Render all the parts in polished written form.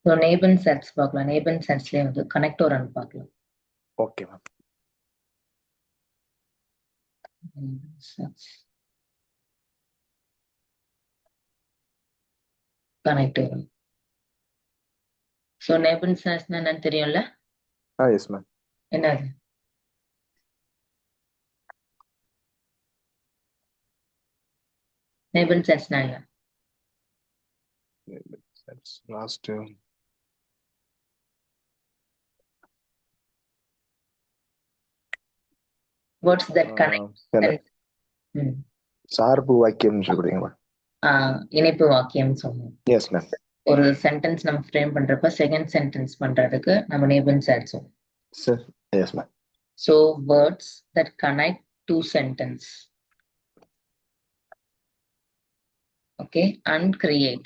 So நேபன் sets பார்க்கலாம். நேபன் செட்ஸ்லேயே வந்து கனெக்டோரான்னு பார்க்கலாம். Okay ma'am. கனெக்டோரா. ஸோ நேபன் செட்ஸ்னா என்னன்னு தெரியும்ல? Yes ma'am. என்னது? நேபன் செட்ஸ்னா என்ன? Last words that connect. சார்பு வாக்கியம் சொல்றீங்களா? இணைப்பு வாக்கியம் சொன்னோம். Yes ma'am. ஒரு சென்டென்ஸ் நம்ம ஃப்ரேம் பண்றப்ப செகண்ட் சென்டென்ஸ் பண்றதுக்கு நம்ம நேபன் செட்ஸ். Sir yes ma'am. So words that connect to sentence. Okay, and create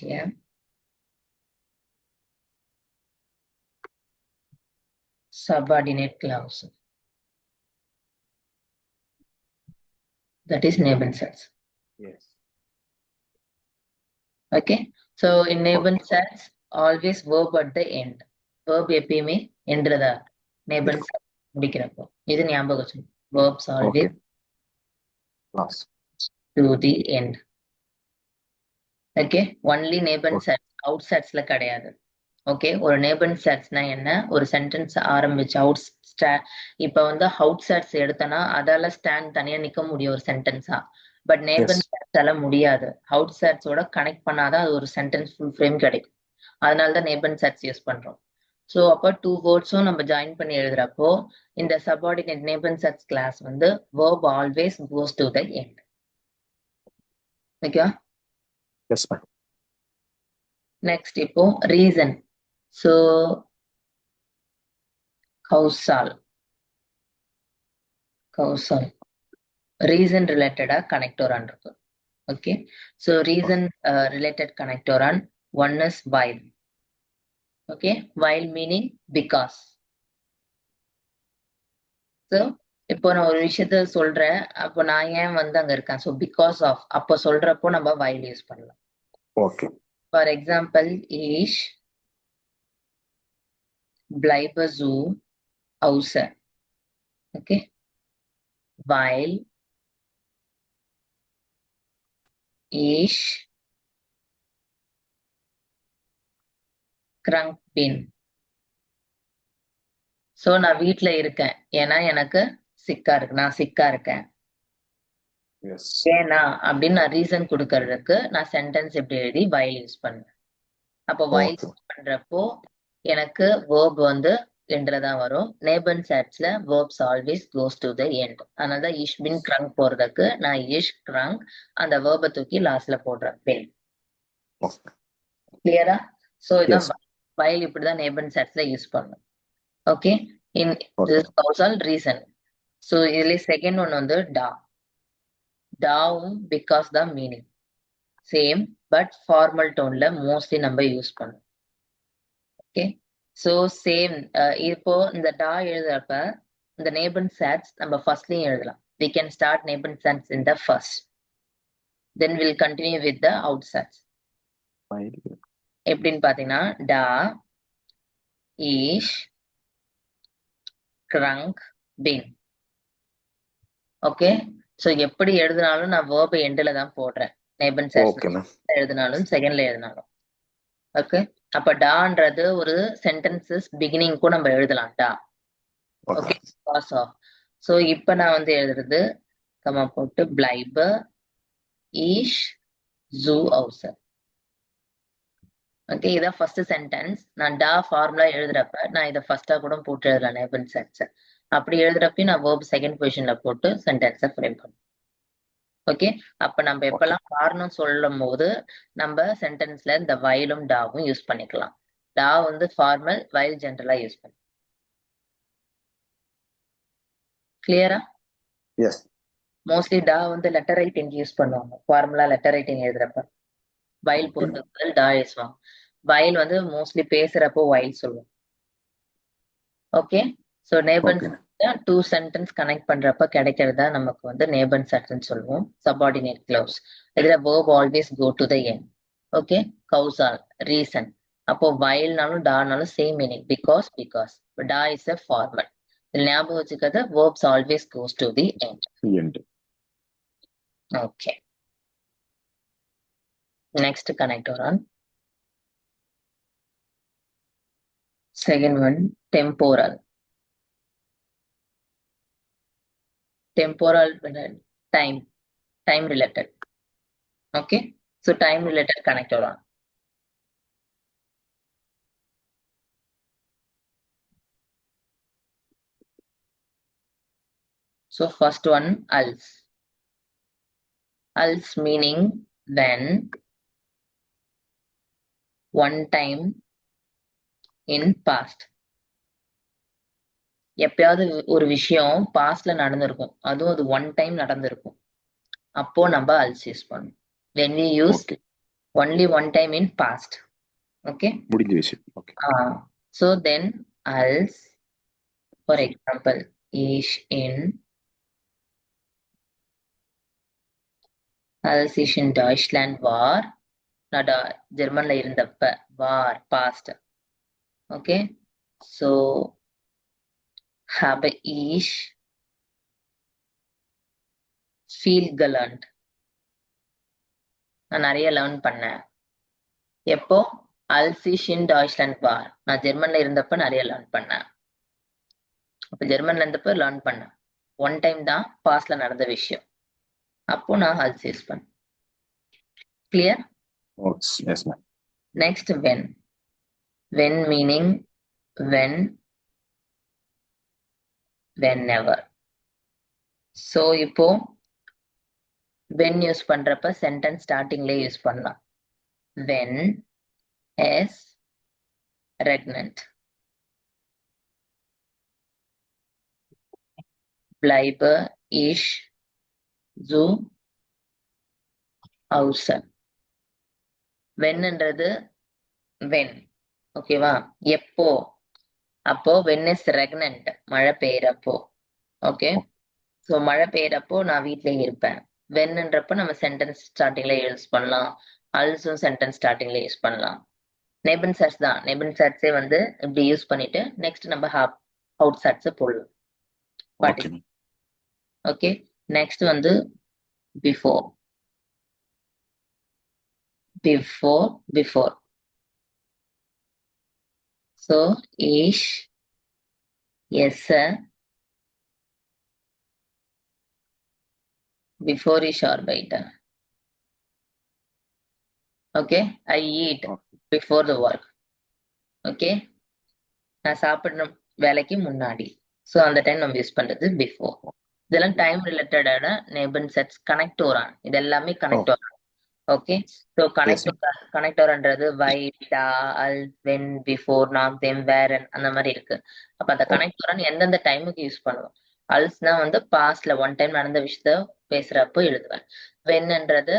here subordinate clause, that is Nabin sets. Yes. Okay, so in Nabin sets always verb at the end. Verb எப்பயுமே endல தான் Nabin sets முடிக்கிறப்போ இது ஞாபகம் வச்சுக்கணும். Verbs always last to the end. Okay, only Nabin sets outsetsல கிடையாது. Okay, ஒரு நேபன் செட்ஸ்னா என்ன? ஒரு சென்டென்ஸ் ஆரம்பிச்சு இப்ப வந்து அவுட் செட்ஸ் எடுத்தனா அதால ஸ்டாண்ட் தனியா நிக்க முடியும் ஒரு சென்டென்ஸா. பட் நேபன் செட்ஸால முடியாது. அவுட் செட்ஸோட கனெக்ட் பண்ணாதான் அது ஒரு சென்டென்ஸ் ஃபுல் ஃப்ரேம் கிடைக்கும். அதனாலதான் நேபன் செட்ஸ் யூஸ் பண்றோம். ஸோ அப்போ டூ வேர்ட்ஸும் நம்ம ஜாயின் பண்ணி எழுதுறப்போ இந்த சபார்டினேட் நேபன் செட்ஸ் கிளாஸ் வந்து verb always goes to the end. Okay, next இப்போ reason. So causal reason related connectoran இருக்கு. Okay, so reason related connectoran one is while. Okay, while meaning because. So இப்போ நான் ஒரு விஷயத்த சொல்றேன், அப்போ நான் ஏன் வந்து அங்க இருக்கேன், so because of அப்போ சொல்றப்போ நம்ம while யூஸ் பண்ணலாம். Okay, for example ich bleibe zu Hause. Okay, weil ich krank bin. So நான் வீட்ல இருக்கேன் ஏன்னா எனக்கு சிக்கா இருக்கு, நான் சிக்கா இருக்கேன். ஏன்னா அப்படின்னு நான் ரீசன் கொடுக்கறதுக்கு நான் சென்டென்ஸ் எப்படி எழுதி while யூஸ் பண்ணுவேன். அப்போ while யூஸ் பண்றப்போ எனக்கு verb வந்து எண்ட்ல தான் வரும். நேபன் செட்ஸ்ல verbs always goes to the end. அதனாலதான் ich bin krank போறதுக்கு நான் ich krank அந்த verb தூக்கி லாஸ்ட்ல போடுறேன் bin. கிளியரா? சோ இதான் while இப்படிதான் நேபன் செட்ஸ்ல யூஸ் பண்ணும். Okay, in this causal reason. So இதுல செகண்ட் ஒன் வந்து da. daவும் because the meaning same but formal toneல mostly நம்ம யூஸ் பண்ணும். ஓகே, so same இப்போ இந்த da எழுதுறப்ப இந்த நேபன் செட்ஸ் நம்ம ஃபர்ஸ்ட்லயும் எழுதலாம். we can start நேபன் செட்ஸ் in the first, then we'll continue with the outsets. எப்படின்னு பாத்தீங்கன்னா da ich krank bin. Okay, so எப்படி எழுதினாலும் நான் verb எண்ட்ல தான் போடுறேன். நேபன் செட்ஸ் எழுதினாலும் செகண்ட்ல எழுதினாலும். ஓகே, அப்ப டான்றது ஒரு சென்டென்சஸ் பிகினிங் கூட நம்ம எழுதலாம் டா. Okay, pass of. சோ இப்ப நான் வந்து எழுதுறது கமா போட்டு bleibe ich zu Hause. Okay, இதான் ஃபர்ஸ்ட் சென்டென்ஸ். நான் டா ஃபார்முலா எழுதுறப்ப நான் இதை ஃபர்ஸ்டா கூட போட்டு எழுதலாம் நேபன் செட்ஸ். அப்படி எழுதுறப்ப நான் verb செகண்ட் பொசிஷன்ல போட்டு சென்டென்ஸை ஃப்ரேம் பண்ணுவேன். ஓகே, அப்ப நம்ம எப்பெல்லாம் காரணம் சொல்லும் போது நம்ம சென்டென்ஸ்ல இந்த whileம் டாவும் யூஸ் பண்ணிக்கலாம். டா வந்து ஃபார்மல், while ஜெனரலா யூஸ் பண்ணலாம். கிளியரா? எஸ். மோஸ்ட்லி டா வந்து லெட்டர் ரைட்டிங் யூஸ் பண்ணுவாங்க. ஃபார்முலா லெட்டர் ரைட்டிங் எழுதுறப்ப while போடுறதுக்கு டா யூஸ் பண்ணுவாங்க. while வந்து மோஸ்ட்லி பேசுறப்போ while சொல்லுவோம். ஓகே, சோ நேபன் டூ சென்டென்ஸ் கனெக்ட் பண்றப்ப கிடைக்கிறதா நமக்கு வந்து நேபன் செட்னு சொல்லுவோம். Subordinate clause. இதுல verb always go to the end. ஓகே, causal, reason. அப்போ whileனாலும் டானாலும் சேம் மீனிங். because டா இஸ் a formal. இதுல ஞாபகம் வச்சுக்கிறது verbs always goes to the end. Okay. Next connector on. Second one, temporal. Temporal, time related. Okay, so time related connector on. So first one, else. Else meaning when, one time, in past. எப்பயாவது ஒரு விஷயம் பாஸ்ட்ல நடந்திருக்கும், அதுவும் அது one time நடந்திருக்கும், அப்போ நம்ம else use பண்ணணும். when we use only one time in past. Okay, முடிஞ்ச விஷயம். Okay. So then else, for example, is in, als ich in Deutschland war, ஜெர்மன்ல இருந்தப்ப, war past. Okay, so habe ich viel gelernt. நான் நிறைய learn பண்ணேன். எப்போ? als ich in Deutschland war, நான் ஜெர்மன்ல இருந்தப்ப நிறைய லேர்ன் பண்ணேன். அப்ப ஜெர்மன்ல இருந்தப்ப லேர்ன் பண்ணேன். ஒன் டைம் தான் பாஸ்ட்ல நடந்த விஷயம், அப்போ நான் als யூஸ் பண்ணேன். Clear? Yes, ma'am. Next, when. When meaning when, whenever. So இப்போ when யூஸ் பண்றப்ப சென்டென்ஸ் ஸ்டார்டிங்ல யூஸ் பண்ணலாம். when is pregnant. bleibe ich zu Hause. whenன்றது when. ஓகேவா? எப்போ? அப்போ when is pregnant, மழை பெய்யறப்போ. ஓகே, சோ மழை பெய்யறப்போ நான் வீட்லயே இருப்பேன். whenன்றப்ப நம்ம சென்டென்ஸ் ஸ்டார்டிங்ல யூஸ் பண்ணலாம். ஆல்சோ சென்டென்ஸ் ஸ்டார்டிங்ல யூஸ் பண்ணலாம். நேபன் சர்ச் தான். நேபன் சர்ச்சே வந்து இப்படி யூஸ் பண்ணிட்டு நெக்ஸ்ட் நம்ம அவுட் சர்ச் போடலாம். ஓகே, நெக்ஸ்ட் வந்து before. Before. So ich esse before ich arbeite. Okay, I eat before the work. Okay, நான் சாப்பிடணும் வேலைக்கு முன்னாடி. ஸோ அந்த டைம் நம்ம யூஸ் பண்றது பிஃபோர். இதெல்லாம் டைம் ரிலேட்டடான நேபன் செட்ஸ். கனெக்டோரான், இது எல்லாமே கனெக்டோரான். ஓகே, ஸோ கனெக்டோரன்றது வை, டா, அல், வென், பிஃபோர், நாக், தெம், வேரன், அந்த மாதிரி இருக்கு. அப்ப அந்த கனெக்டோரான் எந்தெந்த டைமுக்கு யூஸ் பண்ணுவோம்? அல்ஸ்னா வந்து பாஸ்ட்ல ஒன் டைம் நடந்த விஷயத்த பேசுறப்போ எழுதுவேன். வென்ன்றது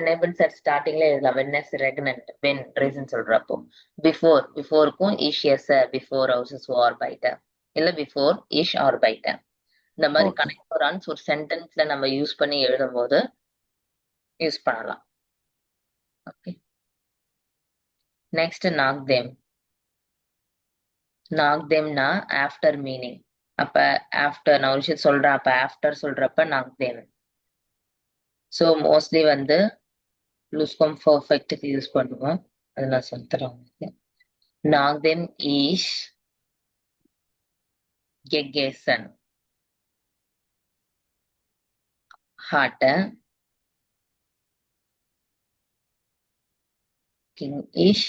நேபன் செட் ஸ்டார்டிங்ல எழுதலாம். வென் இஸ் ரெக்னன்ட், வென் ரீசன் சொல்றப்போ. பிஃபோருக்கும் இஷ் எஸ், பிஃபோர் ஹவுசஸ் ஆர் பைட்ட, இல்ல பிஃபோர் இஷ் ஆர் பைட்ட. இந்த மாதிரி கனெக்டோரான்ஸ் ஒரு சென்டென்ஸ்ல நம்ம யூஸ் பண்ணி எழுதும் போது யூஸ் பண்ணலாம். ஓகே, நெக்ஸ்ட் நாக்தேம். நாக்தேம்னா ஆஃப்டர் மீனிங். அப்ப ஆஃப்டர் நான் ஒரு விஷயம் சொல்றேன், அப்ப ஆஃப்டர் சொல்றப்ப நாக்தேம். ஸோ மோஸ்ட்லி வந்து ப்ளூஸ்காம் பர்ஃபெக்ட்டுக்கு யூஸ் பண்ணுவோம். அது நான் சொல்லித்தரேன் உங்களுக்கு. நாக்தேம் ஈஷ் கெகேசன் ஹாட்ட கிங் இஷ்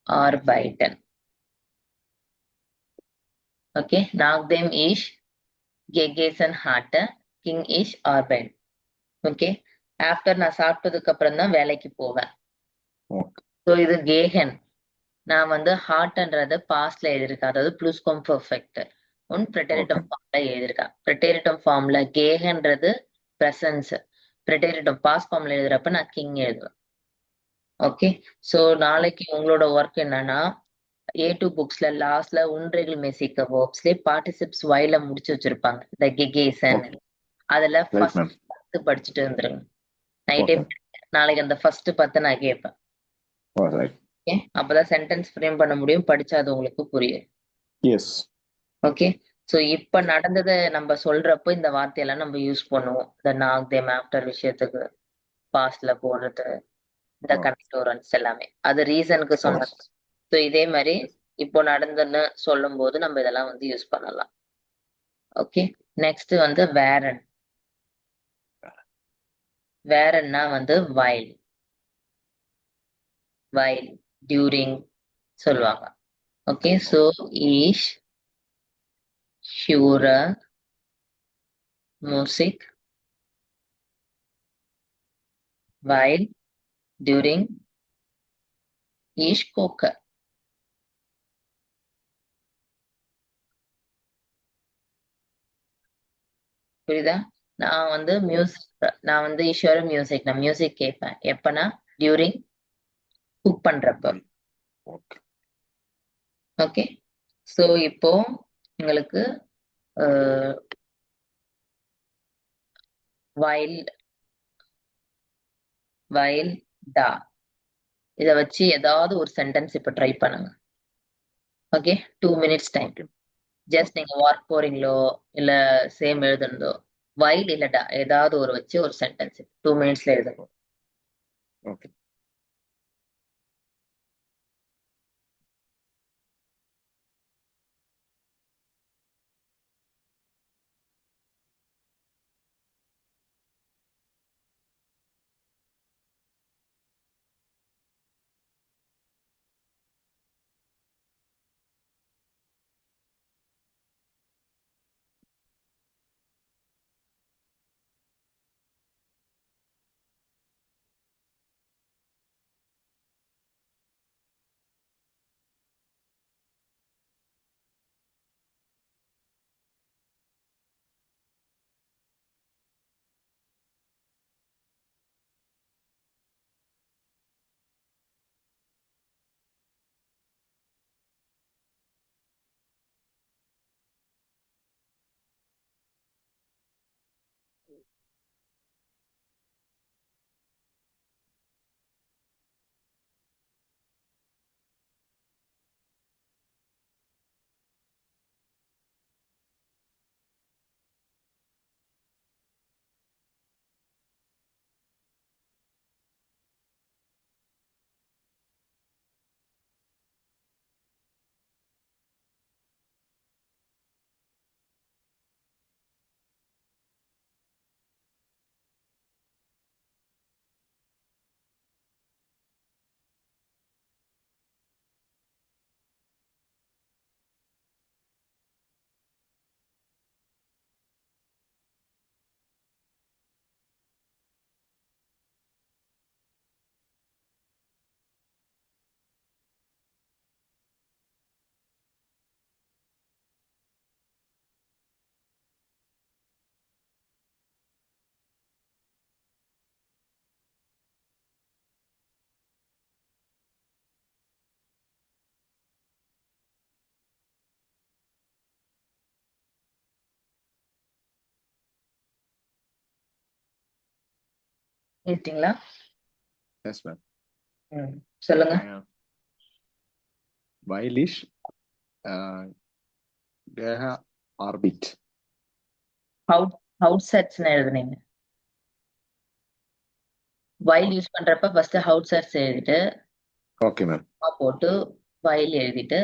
ஆர்பைட்டன். ஓகே, நாக்தேம் ஈஷ் கெகேசன் ஹாட்ட கிங் இஷ் ஆர்பைட்டன். ஓகே, ஆஃப்டர் நான் சாப்பிட்டதுக்கு அப்புறம் தான் வேலைக்கு போவேன். ஸோ இது கேஹன். நான் வந்து ஹார்ட்ன்றது பாஸ்ட்ல எழுதிருக்கேன், அதாவது ப்ளூஸ்காம் பர்ஃபெக்ட். ஒன் ப்ரெட்டரிட்டம் ஃபார்ம்ல எழுதிருக்கேன். ப்ரெட்டரிட்டம் ஃபார்ம்ல கேஹன்றது பிரசன்ஸ். ப்ரெட்டரிட்டம் பாஸ்ட் ஃபார்ம்ல எழுதுறப்ப நான் கிங் எழுதுவேன். ஓகே, ஸோ நாளைக்கு உங்களோட ஒர்க் என்னன்னா A2 புக்ஸ்ல லாஸ்ட்ல உன்றைகள் மெசிக்க வேர்ப்ஸ்லயே பார்ட்டிசிப்ஸ் வைல முடிச்சு வச்சிருப்பாங்க. இந்த கெகேசன் Okay. அதுல Right, ஃபர்ஸ்ட் ma'am. 10 படிச்சுட்டு வந்துருங்க. நைட்டே Okay. நாளைக்கு அந்த ஃபர்ஸ்ட் 10 நான் கேட்பேன். All right. ஓகே, அப்பதான் சென்டென்ஸ் ஃப்ரேம் பண்ண முடியும், படிச்சா அது உங்களுக்கு புரியும். Yes. ஓகே, சோ இப்ப நடந்ததை நம்ம சொல்றப்போ இந்த வார்த்தையெல்லாம் நம்ம யூஸ் பண்ணுவோம். இந்த நாக் தேம் ஆஃப்டர் விஷயத்துக்கு பாஸ்ட்ல போடுறது, இந்த Oh, கனெக்டோரன்ஸ் எல்லாமே அது ரீசனுக்கு oh, சொன்னது. ஸோ இதே மாதிரி yes. இப்போ நடந்துன்னு சொல்லும் போது நம்ம இதெல்லாம் வந்து யூஸ் பண்ணலாம். ஓகே, நெக்ஸ்ட் வந்து வேரன். வேரன்னா வந்து வைல், வைல் டியூரிங் சொல்லுவாங்க. ஓகே, ஸோ ஈஷ் ஷூர மியூசிக் வைல் டியூரிங் ஈஷ் கோக்க. புரியுதா? நான் வந்து நான் வந்து ஈஸ்வர மியூசிக், நான் மியூசிக் கேட்பேன் எப்பனா டியூரிங் குக் பண்றப்ப. Right. Okay. ஓகே, ஸோ இப்போ உங்களுக்கு வைல் வைல் டா இத வச்சு ஏதாவது ஒரு சென்டென்ஸ் இப்ப ட்ரை பண்ணுங்க. Okay, 2 minutes time. Okay. Just Okay. நீங்க ஒர்க் போறீங்களோ இல்ல சேம் எழுதுனதோ வைல் இல்ல டா ஏதாவது ஒரு வச்சு ஒரு சென்டென்ஸ் 2 மினிட்ஸ்ல எழுதுங்க. Okay. கேட்டீங்களா? Yes, ma'am. சொல்லுங்க. Whileish Geha Orbit. அவுட் செட்ஸ்னு எழுதுனீங்க. வைல் யூஸ் பண்றப்ப ஃபர்ஸ்ட் அவுட் செட்ஸ் எழுதிட்டு Okay, ma'am. போட்டு வைல் எழுதிட்டு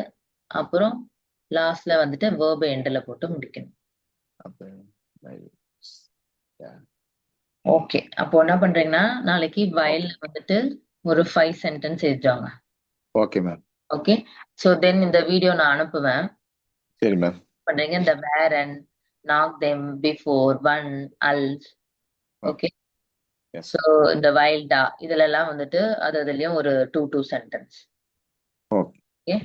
அப்புறம் லாஸ்ட்ல வந்துட்டு வேர்பை எண்ட்ல போட்டு முடிக்கணும். Yeah. ஓகே, அப்போ என்ன பண்றீங்கன்னா நாளைக்கு வயல்ல வந்துட்டு ஒரு 5 சென்டென்ஸ் எழுதுவாங்க. Okay, ma'am. ஓகே, சோ தென் இந்த வீடியோ நான் அனுப்புவேன். சரி மேம். பண்றீங்க இந்த வேரன், நாக் தெம், பிஃபோர், ஒன், அல்ஸ். Okay, Yes. சோ இந்த வைல்டா இதுல எல்லாம் வந்துட்டு அதுலயும் ஒரு 2 sentence. Okay. Okay,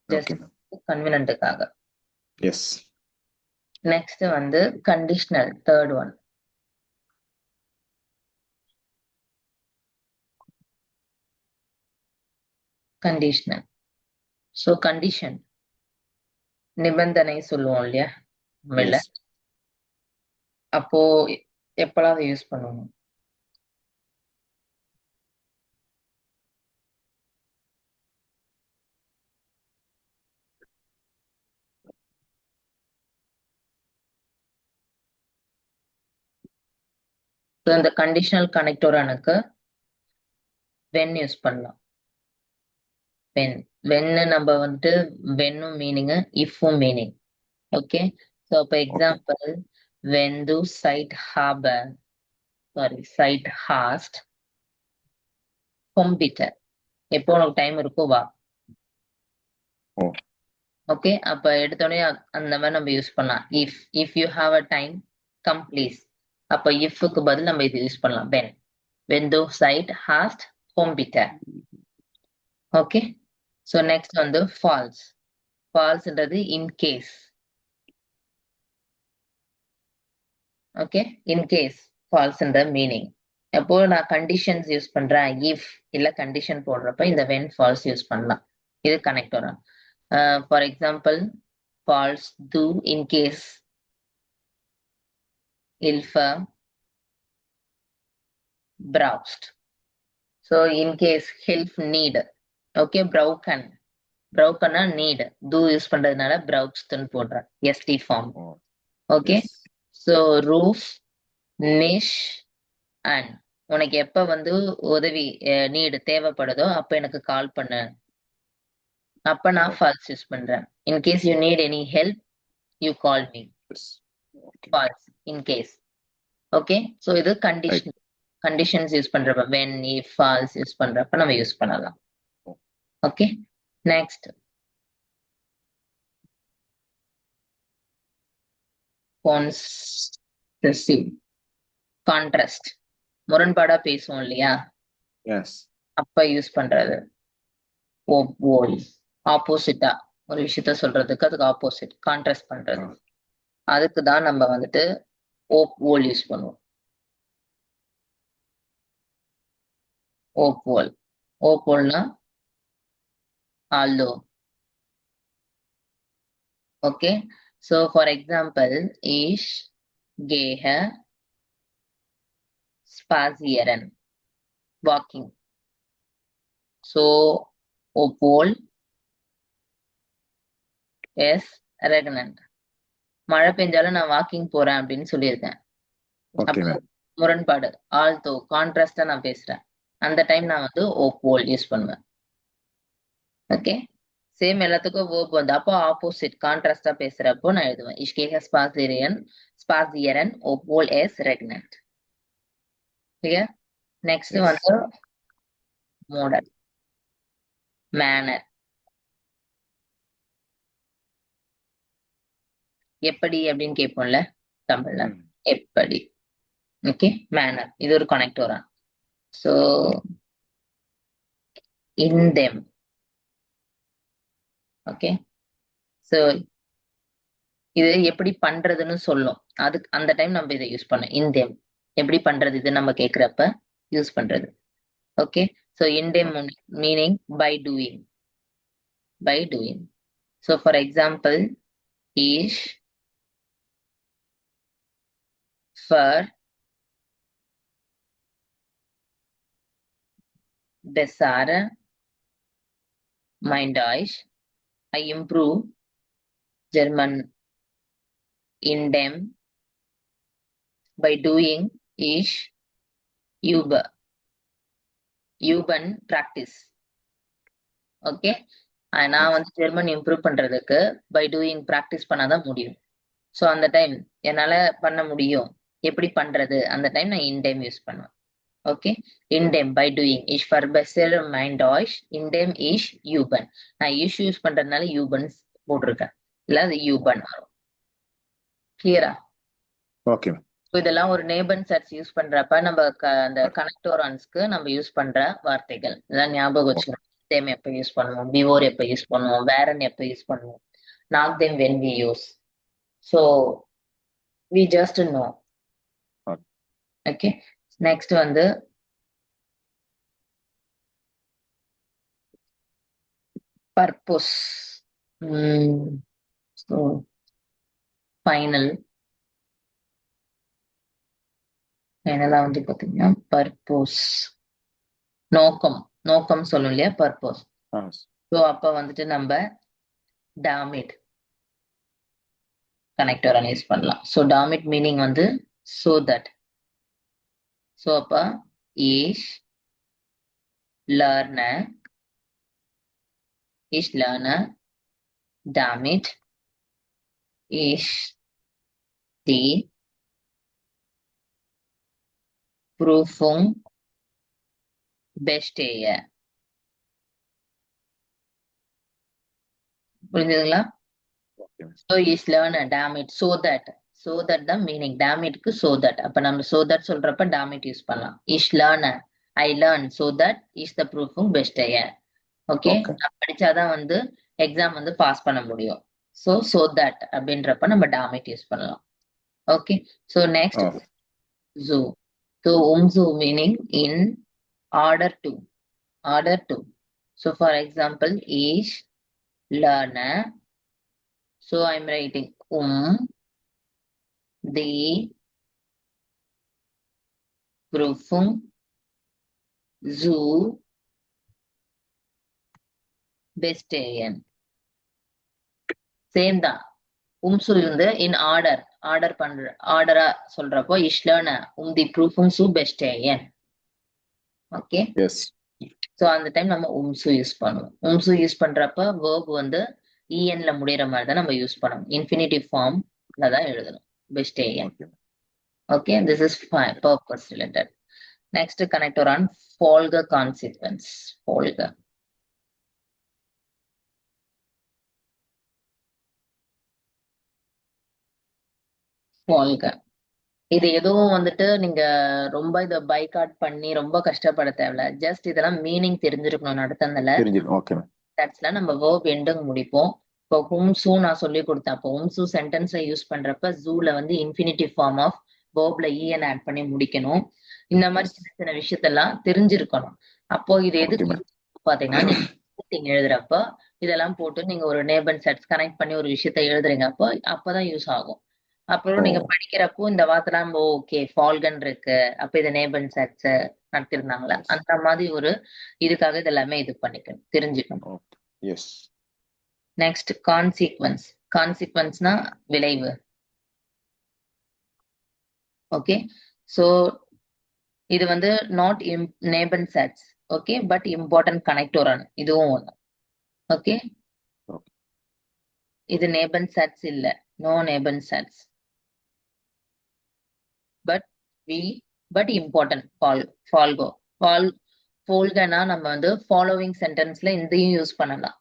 just Okay, ma'am. கன்வீனியன்ட்டுக்காக. Yes. நெக்ஸ்ட் வந்து conditional, third one. Conditional So condition நிபந்தனை சொல்லுவோம் இல்லையா தமிழ்ல. Yes. அப்போ எப்பலாம் அதை யூஸ் பண்ணுவோம்? So இந்த கண்டிஷனல் கனெக்டோரானுக்கு when யூஸ் பண்ணலாம். when நம்ம வந்துட்டு வென்னும் மீனிங் இஃப்பும் மீனிங். ஓகே, ஸோ அப்போ example when du site habe site hast computer. எப்போ உனக்கு டைம் இருக்கோ வா. Oh. ஓகே, அப்ப எடுத்தோடனே அந்த மாதிரி நம்ம யூஸ் பண்ணலாம். If you have a time come please. அப்ப இஃப்க்கு பதில் நம்ம இது யூஸ் பண்ணலாம் when du site hast computer. Okay, so next வந்து ஃபால்ஸ். ஃபால்ஸ்ன்றது in case. Okay, in case ஃபால்ஸ்ன்ற மீனிங். எப்போ நான் கண்டிஷன்ஸ் யூஸ் பண்றேன் இஃப் இல்ல கண்டிஷன் போடுறப்ப இந்த when ஃபால்ஸ் யூஸ் பண்ணலாம். இது கனெக்ட் வரும். ஃபார் எக்ஸாம்பிள் ஃபால்ஸ் do in case Ilfa browsed. So in case help need. Okay, broken need do use பண்றதுனால browsed ன்னு போடுறேன் st form. Okay, Yes. so roof niche and உனக்கு எப்ப வந்து உதவி நீடு தேவைப்படுதோ அப்ப எனக்கு கால் பண்ணு. அப்ப நான் ஃபால்ஸ் யூஸ் பண்றேன். In case you need any help you call me. Yes. Okay. ஃபால்ஸ் இன் கேஸ். ஓகே, ஸோ இது கண்டிஷன். கண்டிஷன்ஸ் யூஸ் பண்றப்ப when if false யூஸ் பண்றப்ப நம்ம யூஸ் பண்ணலாம். Okay, next possessive contrast. முரண்பாடா பேசுவோம் இல்லையா, Yes. அப்ப யூஸ் பண்றது ஓல். ஆப்போசிட்டா ஒரு விஷயத்த சொல்றதுக்கு அதுக்கு ஆப்போசிட் கான்ட்ராஸ்ட் பண்றது. அதுக்கு தான் நம்ம வந்துட்டு ஓல் யூஸ் பண்ணுவோம். ஓல்னா although. Okay, so for example ich gehe spazieren walking. So obwohl es regnet. மழை பெஞ்சாலும் நான் வாக்கிங் போறேன் அப்படின்னு சொல்லியிருக்கேன். Okay, ma'am. முரண்பாடு ஆல்தோ கான்ட்ராஸ்டா நான் பேசுறேன். அந்த டைம் நான் வந்து ஓல் யூஸ் பண்ணுவேன். ஓகே, சேம் எல்லாத்துக்கும் verb வந்து அப்போ ஆப்போசிட் கான்ட்ராஸ்டா பேசுறப்போ நான் எழுதுவேன் ich gehe spazieren obwohl es regnet. clear? Next Yes. வந்து மோடல் மேனர். எப்படி அப்படின்னு கேட்போம்ல தமிழ்ல, எப்படி. ஓகே, மேனர் இது ஒரு கனெக்டோரா. ஸோ இன் தெம். ஓகே, ஸோ இது எப்படி பண்றதுன்னு சொல்லும். அதுக்கு அந்த டைம் நம்ம இதை யூஸ் பண்ணோம். இன் தெம் எப்படி பண்றது இது நம்ம கேட்கிறப்ப யூஸ் பண்றது. ஓகே, ஸோ இன் தெம் meaning by doing. So for example இஷ் ஃபார் besser mein Deutsch. I improve German in dem by doing ich üben practice. Okay, நான் வந்து ஜெர்மன் இம்ப்ரூவ் பண்றதுக்கு பை டூயிங் ப்ராக்டிஸ் பண்ணாதான் முடியும். ஸோ அந்த டைம் என்னால பண்ண முடியும். எப்படி பண்றது அந்த டைம் நான் இன் டைம் யூஸ் பண்ணுவேன். Okay, in dem by doing ich verbessere mein Deutsch in dem ich üben. நான் யூஸ் பண்றதுனால üben போட்டிருக்கேன், இல்ல அது üben வரும். கிளியரா? Okay. இதெல்லாம் ஒரு நேபன் சர்ச் யூஸ் பண்றப்ப நம்ம அந்த கனெக்டோரான்ஸ்க்கு நம்ம யூஸ் பண்ற வார்த்தைகள் இதெல்லாம் ஞாபகம் வச்சுக்கணும். தேம் எப்ப யூஸ் பண்ணுவோம், பிவோர் எப்ப யூஸ் பண்ணுவோம், வேரன் எப்ப யூஸ் பண்ணுவோம், knock them when we use. So we just know. Okay, next வந்து purpose. So ஃபைனலா வந்து பாத்தீங்கன்னா பர்போஸ், நோக்கம் சொல்லும் இல்லையா, பர்போஸ். Yes. ஸோ அப்ப வந்துட்டு நம்ம டாமிட் கனெக்டர் யூஸ் பண்ணலாம். ஸோ டாமிட் மீனிங் வந்து so that. ஸோ அப்ப is learner damit is the Prüfung bestehe. புரிஞ்சுதுங்களா? Okay. So is learner damit so that தான் மீனிங், டாமிட்க்கு so that. அப்ப நம்ம so that சொல்றப்ப டாமிட் யூஸ் பண்ணலாம். is learner I learn so that is the Prüfung bestehe. Okay, Okay. நான் படிச்சாதான் வந்து exam வந்து பாஸ் பண்ண முடியும். so that அப்படின்றப்ப நம்ம டாமிட் யூஸ் பண்ணலாம். Okay, so next Oh. zoo. So zoo meaning in order to. So for example, is learner. So I'm writing the Prüfung zu bestehen. Same தான். சு வந்து in ஆர்டர் பண்ற ஆர்டரா சொல்றப்போ இஸ் லேர்னர் தி ப்ரூஃபுங் சு bestehen. Okay, Yes. So அந்த time நம்ம சு use பண்ணுவோம். சு யூஸ் பண்றப்ப verb வந்து ல முடியற மாதிரி தான் நம்ம யூஸ் பண்ணணும். இன்ஃபினிட்டிவ் ஃபார்ம்ல தான் எழுதணும் bestehen. Okay. Okay, this is purpose related. Next connector on Folger consequence. Folger. இது எதுவும் வந்துட்டு நீங்க ரொம்ப இத பைகாட் பண்ணி ரொம்ப கஷ்டப்பட தேவையில்ல. ஜஸ்ட் இதெல்லாம் மீனிங் தெரிஞ்சிருக்கணும் நடத்ததுல. Okay. தட்ஸ்ல நம்ம verb எண்டுங்க முடிப்போம். இப்போ சூ நான் சொல்லி கொடுத்தேன். அப்போ சூ சென்டென்ஸ்ல யூஸ் பண்றப்ப ஜூல வந்து infinitive form of verb en add பண்ணி முடிக்கணும். இந்த மாதிரி சின்ன சின்ன விஷயத்தெல்லாம் தெரிஞ்சிருக்கணும். அப்போ இது எதுக்கு பாத்தீங்கன்னா நீங்க எழுதுறப்ப இதெல்லாம் போட்டு நீங்க ஒரு நேபன் செட்ஸ் கனெக்ட் பண்ணி ஒரு விஷயத்த எழுதுறீங்க, அப்பதான் யூஸ் ஆகும். அப்புறம் நீங்க படிக்கிறப்போ இந்த வார்த்தைலாம் ஓகே ஃபால்கன் இருக்கு, அப்ப இது நேபன் செட்ஸ் நடத்திருந்தாங்களா, அந்த மாதிரி ஒரு இதுக்காக இதெல்லாமே இது பண்ணிக்கணும், தெரிஞ்சுக்கணும். Yes. Next consequence. கான்சிக்வன்ஸ்னா விளைவு. ஓகே, சோ இது வந்து நாட் நேபன் செட்ஸ். ஓகே, பட் இம்பார்ட்டன்ட் கனெக்டோரான் இதுவும் ஒண்ணு. ஓகே, இது நேபன் செட்ஸ் இல்ல, நோ நேபன் செட்ஸ், பட் இம்பார்ட்டன்ட். ஃபால்கனா நம்ம வந்து ஃபாலோவிங் சென்டென்ஸ்ல இதையும் யூஸ் பண்ணலாம்.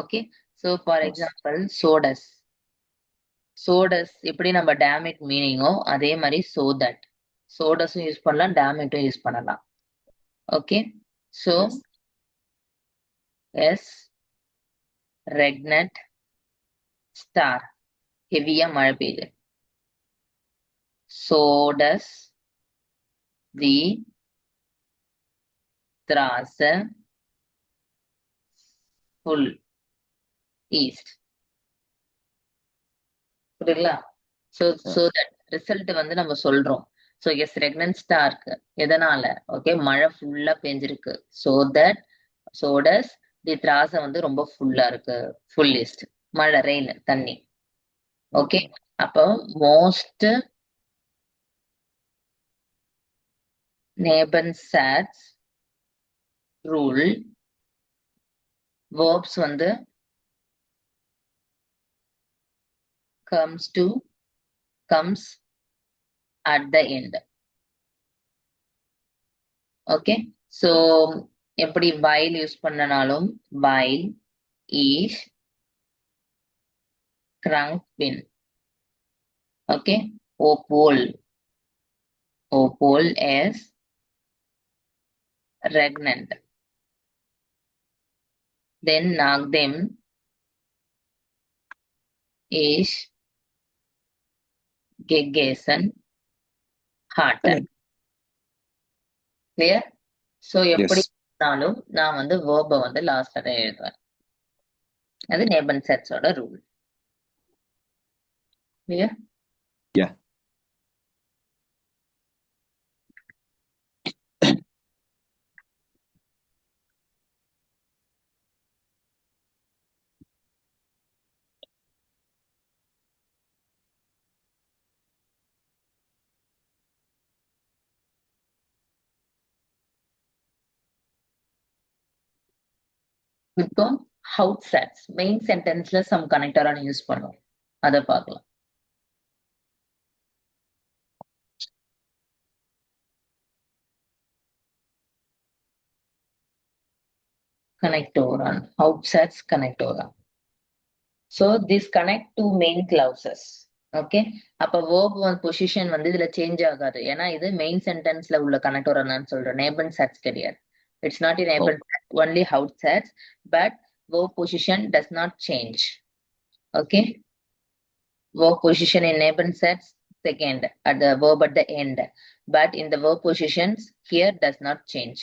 ஓகே, சோ ஃபார் எக்ஸாம்பிள் சோடஸ் எப்படி நம்ம டேமிட் மீனிங்கோ அதே மாதிரி சோ தட், சோடஸும் யூஸ் பண்ணலாம், டேமிட்டும் யூஸ் பண்ணலாம். ஓகே, சோ எஸ் ரெக்னட் ஸ்டார், ஹெவியா மழை பெய்யுது. So does the Straße full east. புரியுங்களா? So that ரிசல்ட் வந்து நம்ம சொல்றோம். So yes, ரெக்னன்ட் ஸ்டார்க்கு எதனால? ஓகே, மழை ஃபுல்லா பெஞ்சிருக்கு. So does the Straße வந்து ரொம்ப ஃபுல்லா இருக்கு, ஃபுல் ஈஸ்ட், மழை ரெயின் தண்ணி. ஓகே, அப்போ மோஸ்ட் Nebensatz rule verbs வந்து comes at the end. ஓகே, so எப்படி while யூஸ் பண்ணனாலும் while is crank pin. ஓகே, opol is regnant. Then Nagdem is gegessen harten. Clear? So எப்படி இருந்தாலும் நான் வந்து verb வந்து லாஸ்ட்ல தான் எழுதுவேன். அது Nebensatz ஓட ரூல். Clear? Yeah. இப்போ Hauptsatz மெயின் சென்டென்ஸ்ல சம் கனெக்டரா யூஸ் பண்ணுவோம். அத பார்க்கலாம். Connectoran, Hauptsatz connectoran. So this connect to main clauses. Okay, அப்ப verb பொசிஷன் வந்து இதுல சேஞ்ச் ஆகாது. ஏன்னா இது மெயின் சென்டென்ஸ்ல உள்ள கனெக்டோரான்னு சொல்றேன். Nebensatz கிடையாது. It's not in Nebensatz, only Hauptsatz, but verb position does not change. Okay, verb position in Nebensatz second at the verb at the end, but in the verb positions here does not change.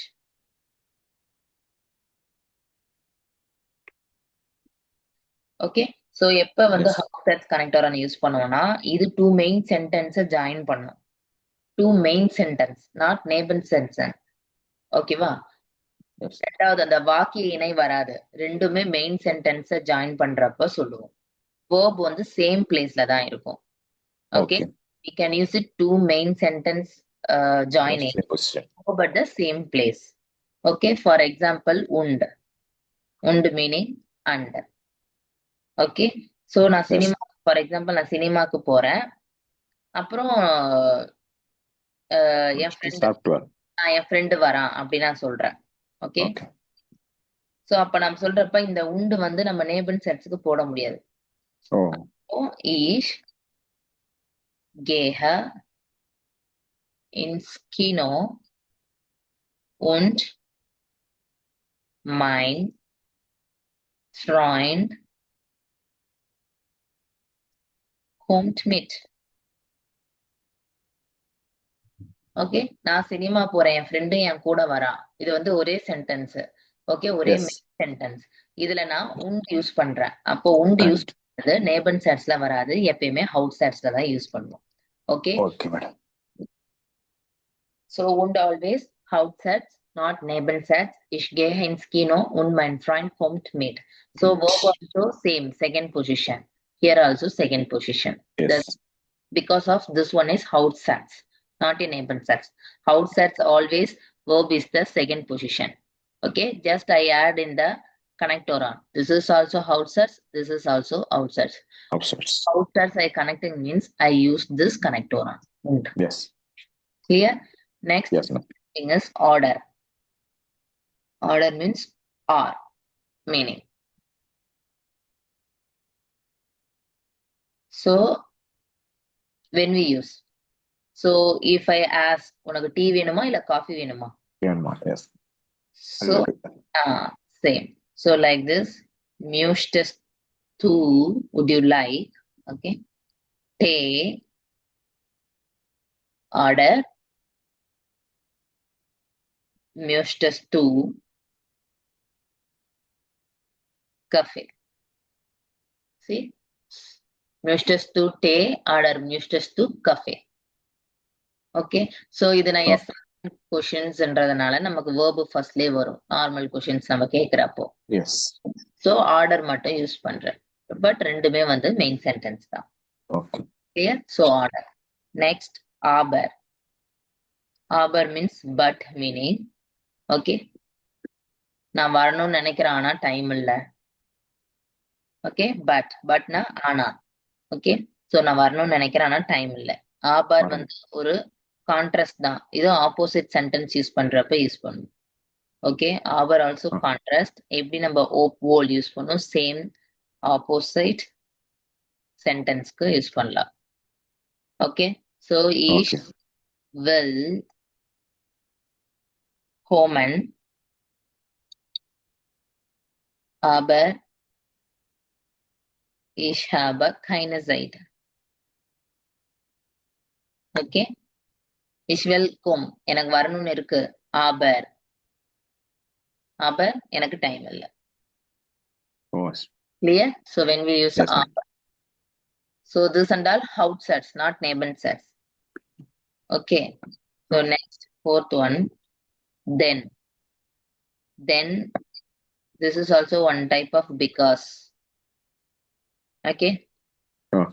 Okay, so எப்ப வந்து Hauptsatz கனெக்டரா use பண்ணுவோம்னா இது two main சென்டென்ஸை join பண்ணும். Two main sentence, not Nebensatz. ஓகேவா? ரெண்டாவது அந்த வாக்கிய இணை வராது. ரெண்டுமே மெயின் சென்டென்ஸை ஜாயின் பண்றப்ப சொல்லுவோம். verb வந்து சேம் பிளேஸ்ல தான் இருக்கும். Okay, we can use it two main sentence joining but the same place. Okay, for example und meaning and. Okay, so நான் சினிமா ஃபார் எக்ஸாம்பிள் நான் சினிமாக்கு போறேன். அப்புறம் என் ஃப்ரெண்டு வரான் அப்படி நான் சொல்றேன். ஓகே, சோ அப்ப நம்ம சொல்றப்ப இந்த உண்டு வந்து நம்ம Nebensatz போட முடியாது. Ich gehe ins Kino und mein Freund kommt mit. Okay, நான் சினிமா போறேன், என் ஃப்ரெண்டு என் கூட வரா. இது வந்து ஒரே சென்டென்ஸ். ஓகே, ஒரே சென்டென்ஸ். இதுல நான் உண்டு யூஸ் பண்றேன். அப்போ உண்டு யூஸ் பண்றது Nebensatz வராது, எப்பயுமே Hauptsatz தான் யூஸ் பண்ணுவோம். Okay, so und always Hauptsatz, not Nebensatz. Ich gehe ins Kino und mein Freund kommt mit. So verb also same, second position. Here also second position. Yes. Because of this one is Hauptsatz, not in Nebensatz. Hauptsatz always verb is the second position. Okay, just I add in the connectoran. This is also Hauptsatz, this is also Hauptsatz. Hauptsatz I connecting means I use this connectoran. Yes. Clear? Next thing is order. Order means or meaning. So when we use, so if I ask உனக்கு tea வேணுமா இல்ல coffee வேணுமா? Yes. So same. So like this, möchtest du, would you like? Okay, Tee, order, möchtest du, Kaffee. See, möchtest du Tee, order, möchtest du Kaffee. Okay, so இது நான் S கொஷின்ஸ்ன்றதுனால நமக்கு verb ஃபர்ஸ்ட்லயே வரும், normal questions நம்ம கேக்குறப்போ. S, so order மட்டும் use பண்றேன், but ரெண்டுமே வந்து main sentence தான். Okay, clear? So order. Next aber. aber means but meaning. Okay, நான் வரணும்னு நினைக்கிறேன் ஆனா டைம் இல்ல. ஓகே, பட்னா ஆனா. ஓகே, சோ நான் வரணும்னு நினைக்கிறேன் ஆனா டைம் இல்ல. aber வந்து ஒரு கான்ட்ராஸ்ட் தான், இது ஆப்போசிட் சென்டென்ஸ் யூஸ் பண்றப்ப யூஸ் பண்ணும். Okay, aber also contrast. எப்படி நம்ம ஓல் யூஸ் பண்ணும், சேம் ஆப்போசிட் சென்டென்ஸ்க்கு யூஸ் பண்ணலாம். Okay, so ich will kommen, aber ich habe keine Zeit. Okay, ich will come, எனக்கு வரணும்னு இருக்கு, aber எனக்கு டைம் இல்ல. Clear? So when we use Yes, are, ma'am. so this and all outsets, not neighbor sets. Okay. So next, fourth one, then. Then this is also one type of because. Okay. Oh,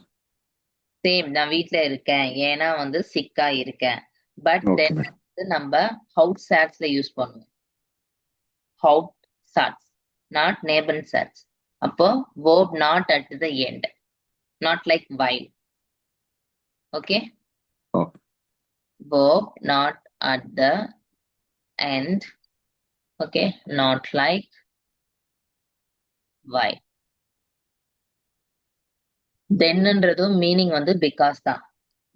same நான் வீட்ல இருக்கேன் ஏன்னா வந்து சிக்கா இருக்கேன் but okay, then ma'am. நம்ம ஹவுட் சாட்ஸ்ல use பண்ணுவோம் ஹவுட் சாட்ஸ் not நேபன் சாட்ஸ் அப்போ verb not at the end not like while okay Oh, verb not at the end okay not like while தென்ன்றதும் மீனிங் வந்து பிகாஸ் தான்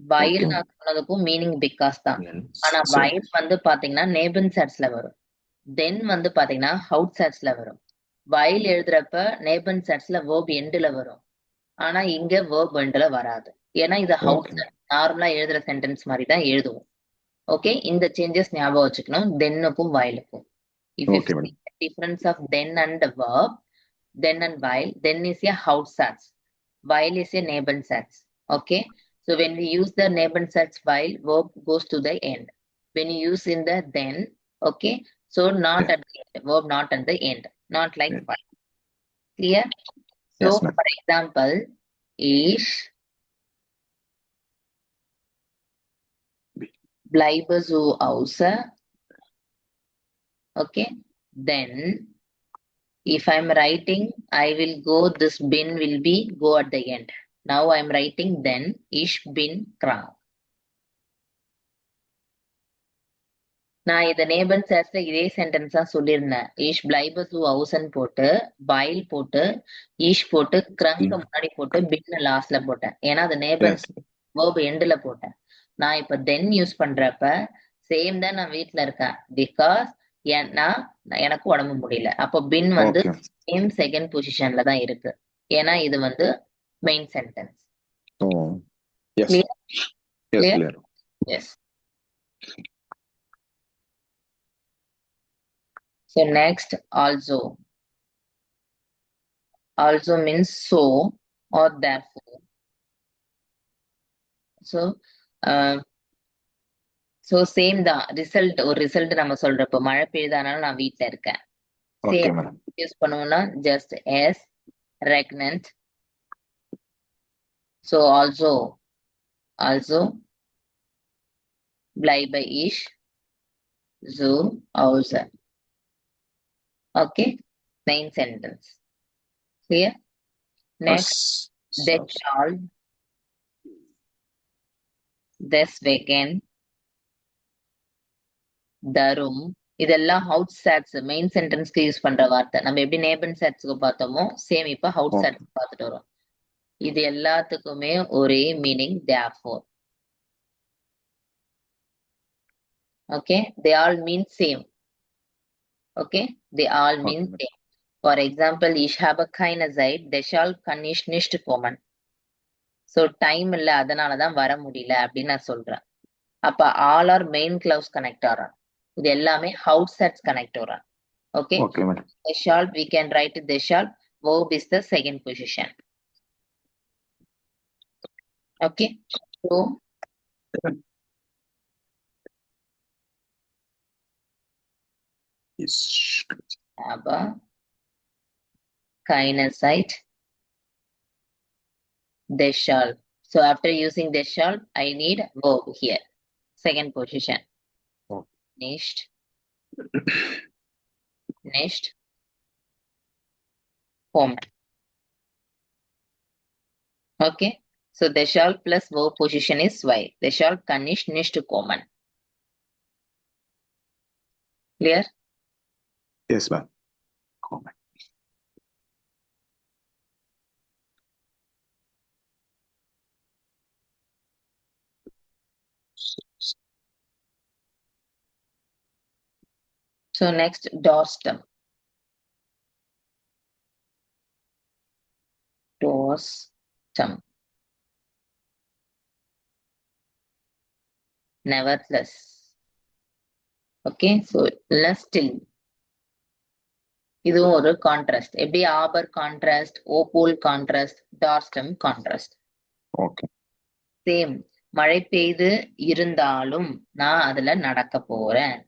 while okay. நான் சொன்னதுக்கும் மீனிங் பிகாஸ் தான் ஆனா So, while வந்து பாத்தீங்கன்னா நேபன் சாட்ஸ்ல வரும் தென் வந்து பாத்தீங்கன்னா ஹவுட் சாட்ஸ்ல வரும் while எழுதுறப்ப நேபன் சாட்ஸ்ல verb எண்ட்ல வரும் ஆனா இங்க verb எண்ட்ல வராது ஏன்னா இது ஹவுட் okay. நார்மலா எழுதுற சென்டென்ஸ் மாதிரி தான் எழுதுவோம் ஓகே இந்த சேஞ்சஸ் ஞாபகம் வச்சுக்கணும் தென்னுக்கும் whileக்கும் if you Okay, see madam. the difference of then and verb then and while then is a houdt sats while is a neben sats okay so when we use the neben sats while verb goes to the end when you use in the then okay so not Yeah. at the end verb not at the end not like Yeah. while clear so Yes, ma'am. for example is bleiben zu Hause okay then if I'm writing I will go this bin will be go at the end now I'm writing then ich bin krank நான் இத நேபன் சாஸ்ல இதே sentence தான் சொல்லியிருந்தேன் ஈஷ் பிளைபஸ் ஹவுசன் போட்டு boil போட்டு ஈஷ் போட்டு கிரங்க முன்னாடி போட்டு பின்ன லாஸ்ட்ல போட்டேன் ஏன்னா அது நேபன் Yes. வேர்ப் எண்ட்ல போட்டேன் நான் இப்ப தென் யூஸ் பண்றப்ப சேம் தான் நான் வீட்ல இருக்கேன் பிகாஸ் ஏன்னா எனக்கு உடம்பு முடியல அப்போ பின் வந்து Okay. சேம் செகண்ட் பொசிஷன்ல தான் இருக்கு ஏன்னா இது வந்து main sentence Oh, yes. Clear? Yes, Clear? clear. Yes so next also means so or therefore so so same தான் ரிசல்ட் ஒரு ரிசல்ட் நம்ம சொல்றப்போ மழை பெய்யுதானாலும் நான் வீட்ல இருக்கேன் Okay, சேம் madam. யூஸ் பண்ணுவோம்னா just as regnant so also bleibe ich zu Hause okay main sentence clear next deshalb deswegen darum இதெல்லாம் ஹவுட் சாட்ஸ் மெயின் சென்டென்ஸ்க்கு யூஸ் பண்ற வார்த்தை நம்ம எப்படி நேபன் சாட்ஸ்க்கு பார்த்தோமோ சேம் இப்ப ஹவுட் Okay. சாட்ஸ் பார்த்துட்டு வரோம் இது எல்லாத்துக்குமே ஒரே meaning therefore okay they all mean same okay they all mean Okay. same for example ich habe keine Zeit deshalb kann ich nicht kommen so time இல்ல அதனாலதான் வர முடியல அப்படின்னு நான் சொல்றேன் அப்ப all are main clause connect ஆறான் இது எல்லாமே house sets connect ஆறான் okay Okay, madam. deshalb we can write deshalb verb is the second position okay so Yes. aber keine Zeit deshalb so after using deshalb I need verb here second position Oh. nicht kommen okay so deshalb plus verb position is while deshalb kann ich nicht kommen clear Yes, ma'am. Comment. so next dorsum nevertheless okay so less still இதுவும் ஒரு contrast. எப்படி ஆபர் contrast, ஓபோல் contrast, டார்ஸ்டம் contrast. Okay. Same. மழை பெய்து இருந்தாலும் நான் அதுல நடக்க போறேன்.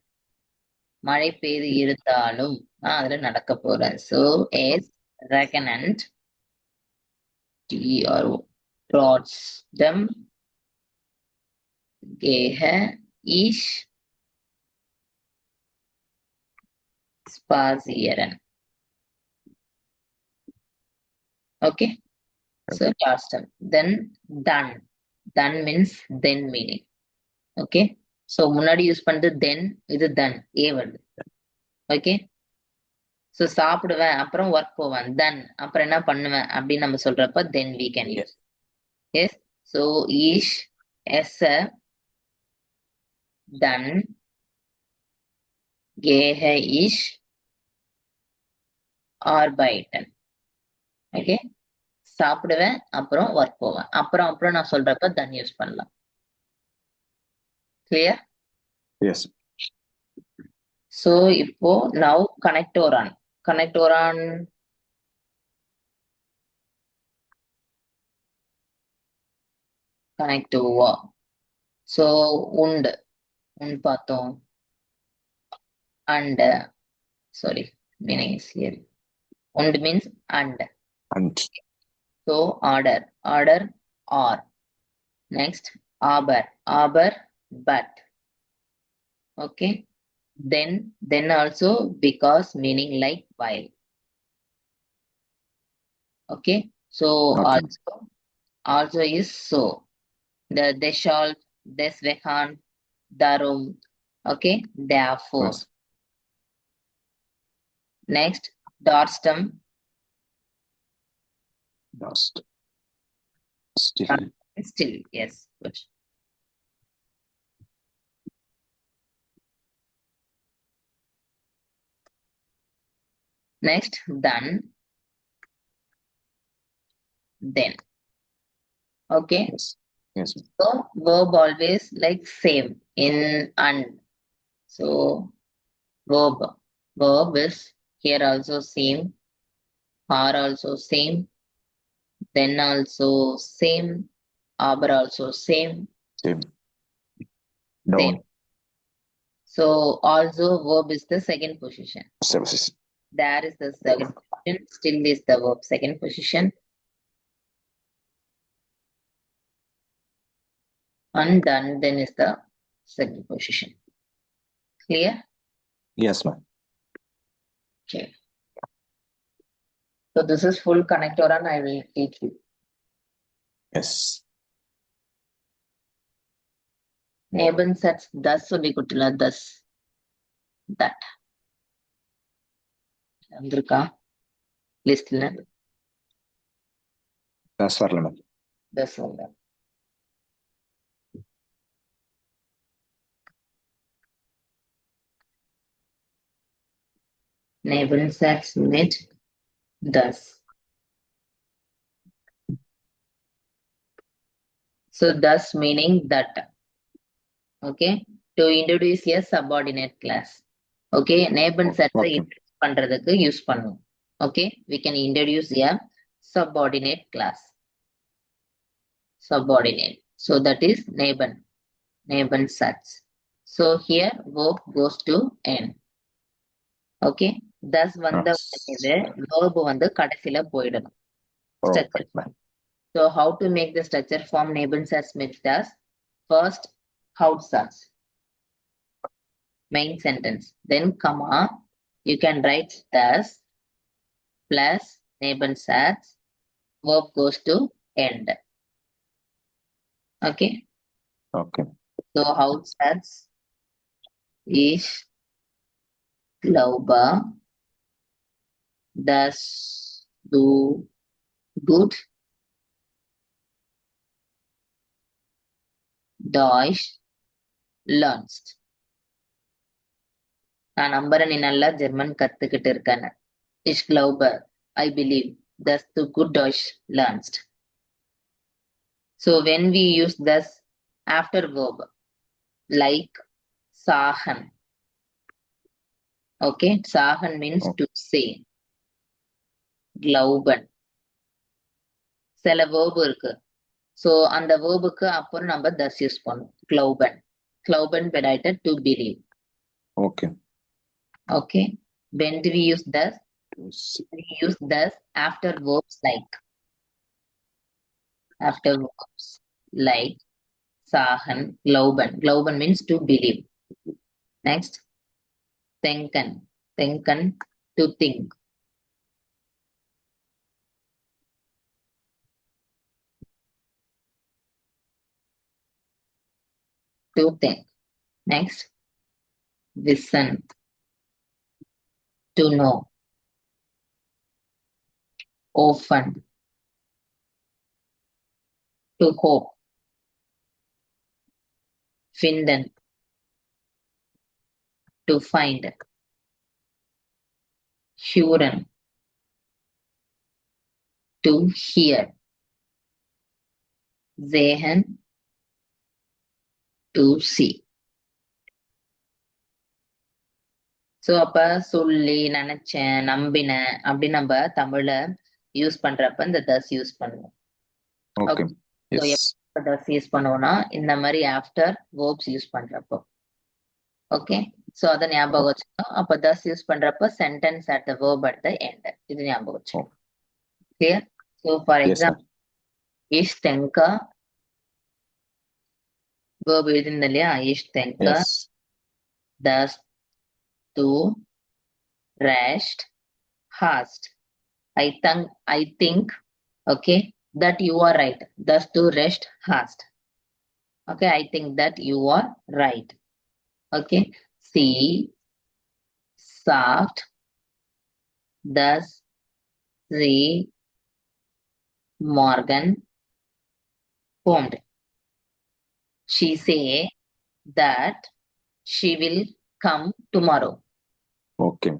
மழை பெய்து இருந்தாலும் நான் அதுல நடக்க போறேன். So is reckonant TRO Trotstem gehe ich spazieren. Okay. So Trotstem. Then done. Done means then meaning. Okay. So முன்னாடி யூஸ் பண்றது then, இது done. A வருது. Okay. So சாப்பிடுவேன் அப்புறம் ஒர்க் போவேன். Then அப்புறம் என்ன பண்ணுவேன் அப்படின்னு நம்ம சொல்றப்ப then we can use. Yes. So ich esse dann gehe ich arbeiten. Okay. சாப்பிடுவேன் அப்புறம் ஒர்க் போவேன். அப்புறம் நான் சொல்றப்ப then யூஸ் பண்ணலாம். Clear? Yes. So இப்போ now connect oran. Connect oran connect over. So und பார்த்தோம். And sorry, meaning is here. Und means and. And. So order or. Next aber but. Okay. Then also because meaning like while. Okay. So Okay. also is so. The deshalb, deswegen, darum. Okay. Therefore. Yes. Next Dorstum. Dust. Still, yes. Good. Next, then. Okay. Yes. Yes. So verb always like same in and. So verb is here also same, are also same, then also same, aber also same. Same. Down. So also verb is the second position. Services. There is the second position. Still is the verb second position. And then is the second position. Clear? Yes, ma'am. Okay. So this is full connector and I will teach you. Yes. Nebensatz thus சொல்லி கொடுத்துள்ள thus that. வந்திருக்கா லிஸ்ட்ல? Thus வரல ma'am. thus வந்து Nebensatz mit thus. So thus meaning that. Okay. To introduce a subordinate class. Okay. Nebensatz introduce பண்றதுக்கு use பண்ணுவோம். Okay. We can introduce a subordinate class. Subordinate. So that is Nebensatz. So here verb goes to N. Okay. Thus வந்த verb வந்து கடைசில போயிடணும். Structure. So how to make the structure form Nebensatz mit thus? First, Hauptsatz. Main sentence. Then comma. You can write thus plus Nebensatz. Verb goes to end. Okay. Okay. So Hauptsatz is glaube, dass du gut Deutsch lernst. நான் நம்புறேன் நீ நல்லா German கத்துக்கிட்டு இருக்கேன்னு. Ich glaube, I believe, dass du gut Deutsch lernst. So when we use thus after verb, like sagen. Okay, sagen means to say. glauben. சில verb இருக்கு. So அந்த verb-க்கு அப்புறம் நம்ம thus யூஸ் பண்ணுவோம். Glauben. Glauben bedeutet to believe. Okay. Okay. When do we use thus? We use thus after verbs like. After verbs like sagen, glauben. Glauben means to believe. Next. Denken. Denken, to think. To think. Next. Wissen. To know. Often. To hope. Finden. To find. Hören. To hear. Sehen. To see. So அப்ப சொல்லி நினைச்சேன் நம்பினேன் அப்படின்னு நம்ம தமிழ்ல use பண்றப்ப இந்த தஸ் யூஸ் பண்ணுவோம். Okay. So Yes. எப்ப தஸ் யூஸ் பண்ணுவோம்னா இந்த மாதிரி ஆஃப்டர் வேர்ப்ஸ் யூஸ் பண்றப்போ. ஓகே, ஸோ அதை ஞாபகம் வச்சுக்கணும். அப்ப தஸ் யூஸ் பண்றப்ப sentence at the verb at the end, இது ஞாபகம் வச்சுக்கணும். Clear? So for Yes, example இஷ் தெங்கா வேர்ப் எழுதிருந்தேன் இல்லையா? இஷ் தெங்கா Yes. தஸ் டு ரெஸ்ட் ஹாஸ்ட். I think, okay, that you are right. Thus to rest hast. Okay, I think that you are right. Okay, see, soft, thus, see, Morgan, formed. She say that she will come tomorrow. Okay.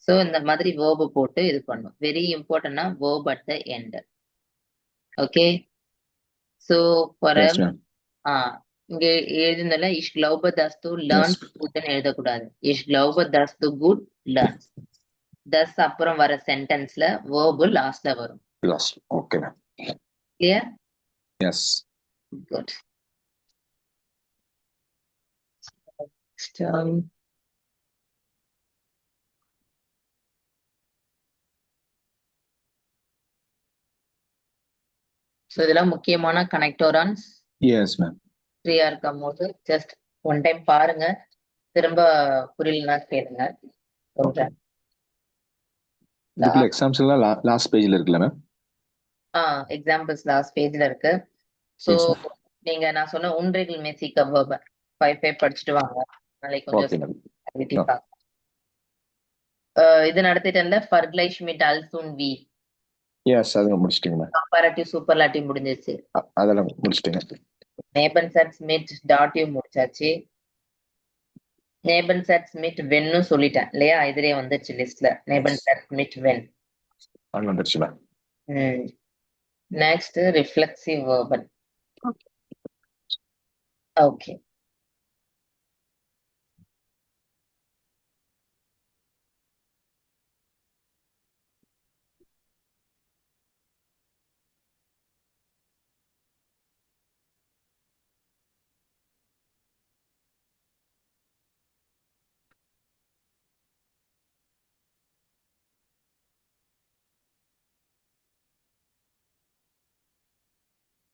So இந்த மாதிரி verb போட்டு இது பண்ணும். Very important verb at the end. Okay, so for Yes, ma'am. இங்க எழுதுனால இஷ் கிளௌப தஸ்து learns குட்னு எழுதக்கூடாது. இஷ் கிளௌப தஸ்து good learns. தஸ் அப்புறம் வர சென்டென்ஸ்ல verb லாஸ்ட்ல வரும். Last. Okay, ma'am. Clear? Yes. Good. So இதெல்லாம் முக்கியமான கனெக்டோரான்ஸ். Yes, ma'am. ஃப்ரீயா இருக்கும் போது ஜஸ்ட் ஒன் டைம் பாருங்க, திரும்ப புரியலன்னா கேளுங்க. Okay. இதுக்குள்ள எக்ஸாம்ஸ் எல்லாம் லாஸ்ட் பேஜ்ல இருக்குல்ல மேம்? எக்ஸாம்பிள்ஸ் லாஸ்ட் பேஜ்ல இருக்கு. So Yes, ma'am. நீங்க நான் சொன்ன உன்றைகள் மேசிக்க வேர்ப 5 படிச்சுட்டு வாங்க. நாளைக்கு Okay, கொஞ்சம் ma'am. activity பார்க்கலாம். இது நடத்திட்டேன்ல ஃபர்க்லைஷ் மிட் அல்சூன் வி Yes, அதெல்லாம் முடிச்சிட்டீங்க மேம். கம்பேரட்டிவ் சூப்பர்லாட்டிவ் முடிஞ்சிருச்சு. அதெல்லாம் முடிச்சிட்டீங்க. நேபன் சட்ஸ் மிட் டாட்டிவ் முடிச்சாச்சு. நேபன் சட்ஸ் மிட் வென்னு சொல்லிட்டேன் இல்லையா? இதுலயே வந்துருச்சு லிஸ்ட்ல. நேபன் சட்ஸ் மிட் வென் அது வந்துருச்சு ma'am. Next reflexive verbal. Okay,